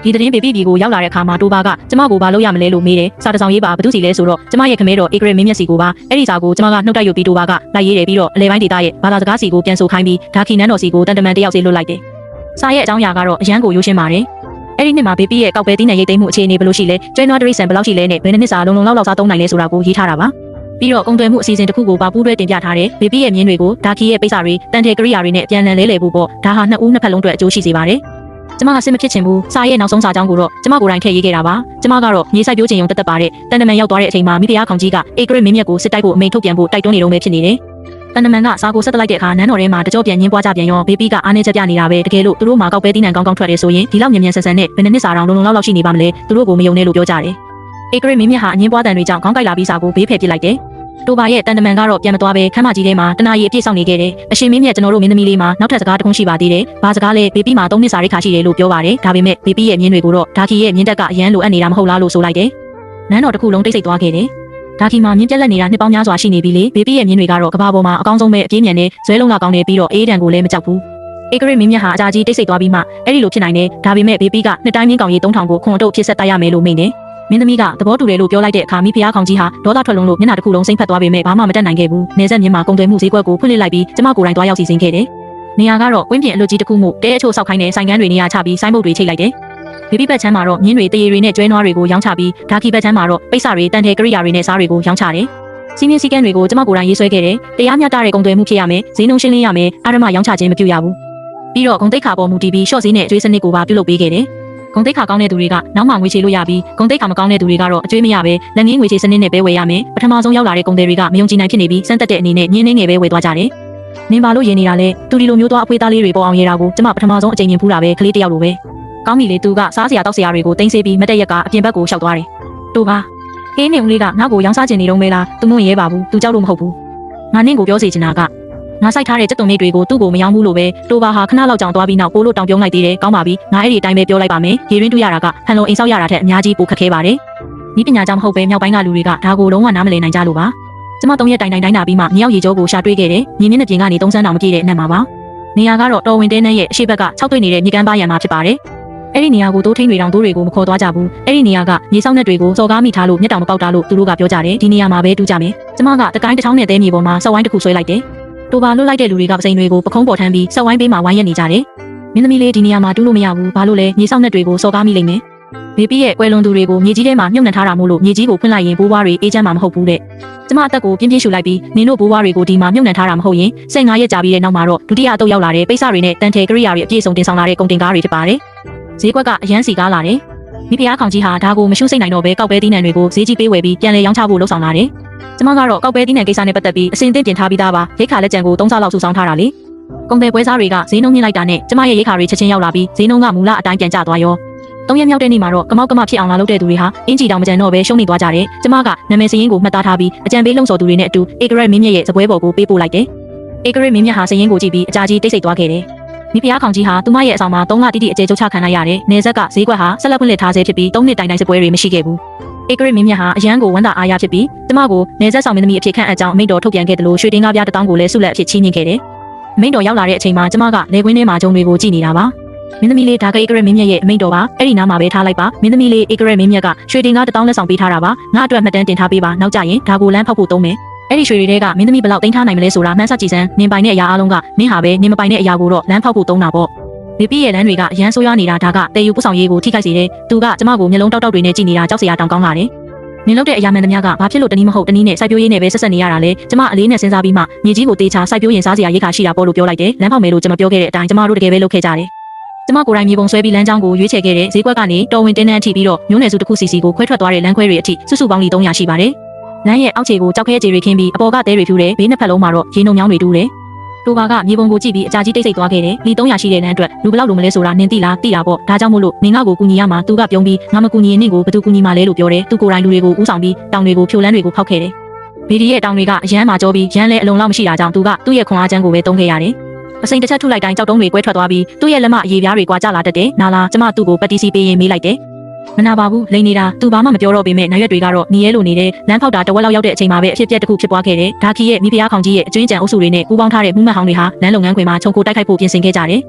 ဒီသတင်းဘေဘီကိုရောက်လာတဲ့အခါမှာတိုးပါကကျမကိုဘာလို့ရမလဲလို့မေးတယ်စာတစောင်ရေးပါဘသူစီလဲဆိုတော့ကျမရဲ့ခမဲတော်ဧကရမင်းမျက်စီကိုပါအဲ့ဒီစာကိုကျမကနှုတ်တိုက်ယူပြီးတိုးပါကလိုက်ရေးတယ်ပြီးတော့အလဲပိုင်းဒေတာရဲ့ဘာသာစကားစီကိုပြန်ဆိုခိုင်းပြီးဒါခီနန်းတော်စီကိုတန်တမန်တယောက်စီလွတ်လိုက်တယ်စာရဲ့အကြောင်းအရာကတော့အရန်ကိုရိုးရှင်းပါတယ်အဲ့ဒီနှစ်မှာဘေဘီရဲ့ကောက်ပဲတီးနယ်ရိတ်သိမ်းမှုအခြေအနေဘယ်လိုရှိလဲကျွဲနွားတရိတ်ဆန်ဘယ်လောက်ရှိလဲနဲ့ဘယ်နှစ်စာလုံးလောက်စားသုံးနိုင်လဲဆိုတာကိုရေးထားတာပါပြီးတော့ကုန်သွယ်မှုအစီအစဉ်တစ်ခုကိုပါပူးတွဲတင်ပြထားတယ်ဘေဘီရဲ့မြင်းတွေကိုဒါခီရဲ့ပိတ်စာတွေတန်တယ်ကရိယာတွေနဲ့ပြန်လည်လဲလှယ်ဖို့ပေါ့ဒါဟာနှစ်ဦးနှစ်ဖက်လုံးအတွက်အကျိုးရှိစေပါတယ်ကျမကစစ်မဖြစ်ချင်ဘူးစာရဲ့နောက်ဆုံးစာကြောင်းကိုတော့ကျမကိုယ်တိုင်ထည့်ရေးခဲ့တာပါကျမကတော့မြေဆိုင်ပြိုးချင်ုံတက်ပါတဲ့တန်တမန်ရောက်သွားတဲ့အချိန်မှာမိဖုရားခေါင်ကြီးကဧကရမင်းမြတ်ကိုစစ်တိုက်ဖို့အမိန့်ထုတ်ပြန်ဖို့တိုက်တွန်းနေတော့ပဲဖြစ်နေတယ်တန်တမန်ကစာကိုဆက်တက်လိုက်တဲ့အခါနန်းတော်ထဲမှာတကြောပြန်ရင်းပွားကြပြန်ရောဘေဘီကအားနေချက်ပြနေတာပဲတကယ်လို့သူတို့မှာကောက်ပဲတီးနံကောင်းကောင်းထွက်တယ်ဆိုရင်ဒီလောက်မြန်မြန်ဆန်ဆန်နဲ့ဘယ်နှစ်စာတောင်လုံးလောက်ရှိနေပါမလဲသူတို့ကိုမယုံနဲ့လို့ပြောကြတယ်ဧကရမင်းမြတ်ဟာအငင်းပွားတန်တွေကြောင့်ခေါင်းကိုက်လာပြီးစာကိုဘေးဖယ်ပစ်လိုက်တယ်တိုဘာရဲ့တန်တမန်ကတော့ပြန်မသွားပဲခမ်းမကြီးထဲမှာတနာရီအပြည့်ဆောင်နေခဲ့တယ်အရှင်မင်းမြတ်ကျွန်တော်တို့မင်းသမီးလေးမှာနောက်ထပ်စကားတစ်ခုရှိပါသေးတယ်ဘာစကားလဲဘေဘီမှာ3နှစ်စာရိတ်ခါရှိတယ်လို့ပြောပါတယ်ဒါပေမဲ့ဘေဘီရဲ့မြင်းတွေကိုတော့ဒါခီရဲ့မြင်းတက်ကအရန်လိုအပ်နေတာမဟုတ်လားလို့ဆိုလိုက်တယ်နန်းတော်တစ်ခုလုံးတိတ်ဆိတ်သွားခဲ့တယ်ဒါခီမှာမြင်းပြက်လက်နေတာနှစ်ပေါင်းများစွာရှိနေပြီလေဘေဘီရဲ့မြင်းတွေကတော့ကဘာပေါ်မှာအကောင်းဆုံးပဲအပြေးမြန်နဲ့ဇွဲလုံးလာကောင်းနေပြီးတော့အေးတန်ကိုလည်းမကြောက်ဘူးဧကရမင်းမြတ်ဟာအကြာကြီးတိတ်ဆိတ်သွားပြီးမှအဲ့ဒီလိုဖြစ်နိုင်တယ်ဒါပေမဲ့ဘေဘီကနှစ်တိုင်းမြင်းကောင်ကြီး3000ကိုခွန်အတုပ်ဖြစ်ဆက်တိုက်ရမယ်လို့မိန့်တယ်မင်းသမီးကသဘောတူတယ်လို့ပြောလိုက်တဲ့အခါမိဖုရားခေါင်ကြီးဟာဒေါသထွက်လုံးလို့မျက်နှာတစ်ခုလုံးစိမ့်ဖက်သွားပေမဲ့ဘာမှမတတ်နိုင်ခဲ့ဘူးနေဆက်မြင်းမှာကုန်သွယ်မှုဈေးကွက်ကိုဖွင့်လှစ်လိုက်ပြီးကျမကိုယ်တိုင်သွားရောက်စီစဉ်ခဲ့တယ်နေရာကတော့ကွင်းပြင်အလွတ်ကြီးတစ်ခုမှုတဲအချို့ဆောက်ခိုင်းတဲ့ဆိုင်ကန်းတွေနေရာချပြီးဆိုင်းဘုတ်တွေချိတ်လိုက်တယ်ဘေဘီဘက်ချမ်းမှာတော့မြင်းတွေတရေတွေနဲ့ကျွဲနွားတွေကိုရောင်းချပြီးဒါခီဘက်ချမ်းမှာတော့ပိတ်စာတွေတန်တယ်ကရိယာတွေနဲ့စားတွေကိုရောင်းချတယ်စီမင်းစည်းကမ်းတွေကိုကျမကိုယ်တိုင်ရေးဆွဲခဲ့တယ်တရားမျှတတဲ့ကုန်သွယ်မှုဖြစ်ရမယ်ဈေးနှုန်းရှင်းလင်းရမယ်အာရမရောင်းချခြင်းမပြုရဘူးပြီးတော့ဂုံတိတ်ခါပေါ်မူတည်ပြီးရှော့ဈေးနဲ့အကျွေးစနစ်ကိုပါပြုလုပ်ပေးခဲ့တယ်ဂုံတိတ်ခါကောင်းတဲ့သူတွေကနောက်မှငွေချေလို့ရပြီးဂုံတိတ်ခါမကောင်းတဲ့သူတွေကတော့အကျွေးမရပဲလက်ငင်းငွေချေစနစ်နဲ့ပဲဝယ်ရမယ်ပထမဆုံးရောက်လာတဲ့ကုန်သည်တွေကမယုံကြည်နိုင်ဖြစ်နေပြီးစမ်းတက်တဲ့အနေနဲ့ညင်းနေငယ်ပဲဝယ်သွားကြတယ်နင်ပါလို့ရင်းနေတာလဲသူဒီလိုမျိုးသွားအဖွေးသားလေးတွေပေါ်အောင်ရတာကိုကျမပထမဆုံးအကြိမ်မြင်ဖူးတာပဲကလေးတယောက်လိုပဲကောင်းပြီလေသူကစားစရာတောက်စရာတွေကိုတင်းစေးပြီးမတက်ရက်ကအပြင်ဘက်ကိုရှောက်သွားတယ်တူပါဟေးနေဦးလေးကငါ့ကိုရောင်းစားချင်နေတော့မဲလားသူမရဲပါဘူးသူကြောက်လို့မဟုတ်ဘူးငါနင့်ကိုပြောစီချင်တာကငါစိုက်ထားတဲ့စက်တုံလေးတွေကိုသူ့ကိုမရောင်းဘူးလို့ပဲတိုဘာဟာခဏလောက်ကြောင်သွားပြီးနောက်ပိုးလို့တောင်ပြုံးလိုက်သေးတယ်ကောင်းပါပြီငါအဲ့ဒီအတိုင်းပဲပြောလိုက်ပါမယ်ရေရင်းတွေ့ရတာကဟန်လုံးအိမ်ဆောက်ရတာထက်အများကြီးပိုခက်ခဲပါတယ်ဒီပညာကြောင့်မဟုတ်ပဲမြောက်ပိုင်းကလူတွေကဒါကိုလုံးဝနားမလည်နိုင်ကြလို့ပါကျမ3ရက်တိုင်တာပြီးမှမြောက်ရေကျောကိုရှာတွေ့ခဲ့တယ်မြေမြင့်တဲ့ပြင်ကနေ3ဆန်းတောင်မပြည့်တဲ့အနက်မှာပါနေရာကတော့တော်ဝင်တဲနဲ့ရဲ့အရှိဘက်က6တွေ့နေတဲ့မြေကမ်းပါးရံမှာဖြစ်ပါတယ်အဲ့ဒီနေရာကိုတိုးထိန်တွေတောင်တိုးတွေကိုမခေါ်သွားကြဘူးအဲ့ဒီနေရာကမြေဆောက်netတွေကိုစော်ကားမိထားလို့မျက်တောင်မပေါက်တာလို့သူတို့ကပြောကြတယ်ဒီနေရာမှာပဲတူးကြမယ်ကျမကတကိုင်းတစ်ချောင်းနဲ့တဲမြေပေါ်မှာဆက်ဝိုင်းတစ်ခုဆွဲလိုက်တယ်တိုဘာလွတ်လိုက်တဲ့လူတွေကပစိန်တွေကိုပခုံးပေါ်ထမ်းပြီးဆက်ဝိုင်းပေးမှဝိုင်းရက်နေကြတယ်မင်းသမီးလေးဒီနေရာမှာတူးလို့မရဘူးဘာလို့လဲမြေဆောက်netတွေကိုစော်ကားမိလိမ့်မယ်ဘေဘီရဲ့ကွယ်လွန်သူတွေကိုမြေကြီးထဲမှာမြုပ်နှံထားတာမို့လို့မြေကြီးကိုဖွင့်လိုက်ရင်ဘိုးဘွားတွေအေးချမ်းမှာမဟုတ်ဘူးတဲ့ကျမအသက်ကိုပြင်းပြင်းရှူလိုက်ပြီးနင်တို့ဘိုးဘွားတွေကိုဒီမှာမြုပ်နှံထားတာမဟုတ်ရင်15ရက်ကြာပြီးတဲ့နောက်မှာတော့ဒုတိယအတုပ်ရောက်လာတဲ့ပိတ်စတွေနဲ့တန်တယ်ကရိယာတွေအပြည့်စုံတင်ဆောင်လာတဲ့ကုန်တင်ကားတွေဖြစ်ပါတယ်ဈေးကွက်ကအရန်စီကားလာတယ်မိဖုရားခေါင်ကြီးဟာဒါကိုမရှုစိတ်နိုင်တော့ပဲကောက်ပဲတီးနံတွေကိုဈေးကြီးပေးဝယ်ပြီးပြန်လည်ရောင်းချဖို့လှုံ့ဆော်လာတယ်ကျမကတော့ကောက်ပဲတီးနံကိစ္စနဲ့ပတ်သက်ပြီးအစင်သင့်ပြင်ထားပြီးသားပါရိတ်ခါလက်ကျန်ကို3ဆလောက်စုဆောင်းထားတာလေကုန်တယ်ပွဲစားတွေကဈေးနှုန်းမြင့်လိုက်တာနဲ့ကျမရဲ့ရိတ်ခါတွေချက်ချင်းရောက်လာပြီးဈေးနှုန်းကမူလအတိုင်းပြန်ကျသွားရော3ရက်မြောက်တဲ့နေ့မှာတော့ကမောက်ကမဖြစ်အောင်လာလုပ်တဲ့သူတွေဟာအင်ဂျီတောင်မကျန်တော့ပဲရှုံးနေသွားကြတယ်ကျမကနာမည်စရင်းကိုမှတ်သားထားပြီးအကြံပေးလှုံ့ဆော်သူတွေနဲ့အတူဧကရမင်းမြတ်ရဲ့စပွဲပေါ်ကိုပေးပို့လိုက်တယ်ဧကရမင်းမြတ်ဟာစရင်းကိုကြည့်ပြီးအကြာကြီးတိတ်ဆိတ်သွားခဲ့တယ်မိဖုရားခေါင်ကြီးဟာသူမရဲ့အဆောင်မှာ3လတိတိအကျဲချုပ်ချခံလိုက်ရတယ်။နေဆက်ကဈေးကွက်ဟာဆက်လက်ဖွင့်လှစ်ထားဆဲဖြစ်ပြီး3နှစ်တိုင်စပွဲတွေမရှိခဲ့ဘူး။ဧကရမင်းမြတ်ဟာအရန်ကိုဝမ်းသာအားရဖြစ်ပြီးကျမကိုနေဆက်ဆောင်မင်းသမီးအဖြစ်ခန့်အပ်ကြောင်းအမိန့်တော်ထုတ်ပြန်ခဲ့တယ်လို့ရွှေတင်းကားပြ1000ကိုလည်းဆုလက်အဖြစ်ချီးမြှင့်ခဲ့တယ်။အမိန့်တော်ရောက်လာတဲ့အချိန်မှာကျမကလေကွင်းထဲမှာဂျုံတွေကိုကြည့်နေတာပါ။မင်းသမီးလေးဒါကဧကရမင်းမြတ်ရဲ့အမိန့်တော်ပါအဲ့ဒီနားမှာပဲထားလိုက်ပါမင်းသမီးလေးဧကရမင်းမြတ်ကရွှေတင်းကား1000လက်ဆောင်ပေးထားတာပါငါအတွက်မှတ်တမ်းတင်ထားပေးပါနောက်ကြရင်ဒါကိုလမ်းဖောက်ဖို့သုံးမယ်အဲ့ဒီရွှေတွေကမင်းသမီးဘလောက်တင်ထားနိုင်မလဲဆိုတာမှန်းဆကြည့်စမ်းနင်ပိုင်တဲ့အရာအလုံးကနင်ဟာပဲနင်မပိုင်တဲ့အရာကိုတော့လမ်းဖောက်ဖို့သုံးတာပေါ့ဘေဘီရဲ့လမ်းတွေကအရန်ဆိုးရွားနေတာဒါကတေယူပို့ဆောင်ရေးကိုထိခိုက်စေတယ်သူကကျမကိုမျက်လုံးတောက်တောက်တွေနဲ့ကြည့်နေတာကြောက်စရာတောင်ကောင်းလာတယ်နင်လုပ်တဲ့အရာမှန်သမျှကဘာဖြစ်လို့တနည်းမဟုတ်တနည်းနဲ့စိုက်ပျိုးရေးနဲ့ပဲဆက်ဆက်နေရတာလဲကျမအလေးနဲ့စဉ်းစားပြီးမှမြေကြီးကိုတေချာစိုက်ပျိုးရင်စားစရာရိတ်ခါရှိတာပေါ့လို့ပြောလိုက်တယ်လမ်းဖောက်မယ်လို့ကျမပြောခဲ့တဲ့အတိုင်းကျမတို့တကယ်ပဲလုပ်ခဲ့ကြတယ်ကျမကိုယ်တိုင်မြေပုံဆွဲပြီးလမ်းကြောင်းကိုရွေးချယ်ခဲ့တဲ့ဈေးကွက်ကနေတော်ဝင်တင်းတန်းအထိပြီးတော့မျိုးနယ်စုတစ်ခုစီစီကိုခွဲထွက်သွားတဲ့လမ်းခွဲတွေအထိစုစုပေါင်း300ရှိပါတယ်လမ်းရဲ့အောက်ခြေကိုကြောက်ခဲကြေတွေခင်းပြီးအပေါ်ကတဲတွေဖြူတယ်ဘေးနှစ်ဖက်လုံးမှာတော့ရေနုံမြောင်းတွေတူးတယ်တိုဘာကမြေပုံကိုကြည့်ပြီးအကြာကြီးတိတ်ဆိတ်သွားခဲ့တယ်လီ300ရှိတဲ့လမ်းအတွက်လူဘယ်လောက်လိုမလဲဆိုတာနင်သိလားသိတာပေါ့ဒါကြောင့်မို့လို့နင်ငါ့ကိုကူညီရမှာသူကပြုံးပြီးငါမကူညီရင်နင့်ကိုဘယ်သူကူညီမှာလဲလို့ပြောတယ်သူကိုယ်တိုင်လူတွေကိုဥဆောင်ပြီးတောင်တွေကိုဖြိုလန်းတွေကိုဖောက်ခဲ့တယ်ဘေဒီရဲ့တောင်တွေကအရန်မှာကြောပြီးရန်လဲအလုံးလောက်မရှိတာကြောင့်သူကသူ့ရဲ့ခွန်အားချမ်းကိုပဲတုံးခဲ့ရတယ်အစိမ်တစ်ချက်ထုလိုက်တိုင်းကြောက်တုံးတွေကွဲထွက်သွားပြီးသူ့ရဲ့လက်မအရေပြားတွေကွာကျလာတတ်တယ်နာလာကျမသူ့ကိုပက်တီစီပေးရင်မေးလိုက်တယ်မနာပါဘူးလိန်နေတာသူဘာမှမပြောတော့ပေမဲ့နောက်ရက်တွေကတော့နေရဲလိုနေတယ်လမ်းဖောက်တာတဝက်လောက်ရောက်တဲ့အချိန်မှာပဲအဖြစ်အပျက်တစ်ခုဖြစ်ပွားခဲ့တယ်ဒါခီရဲ့မိဖုရားခေါင်ကြီးရဲ့အကျွင်းကြံအုပ်စုတွေနဲ့ပူးပေါင်းထားတဲ့မှုမှတ်ဟောင်းတွေဟာလမ်းလုပ်ငန်းခွင်မှာခြုံခိုတိုက်ခိုက်ဖို့ပြင်ဆင်ခဲ့ကြတယ်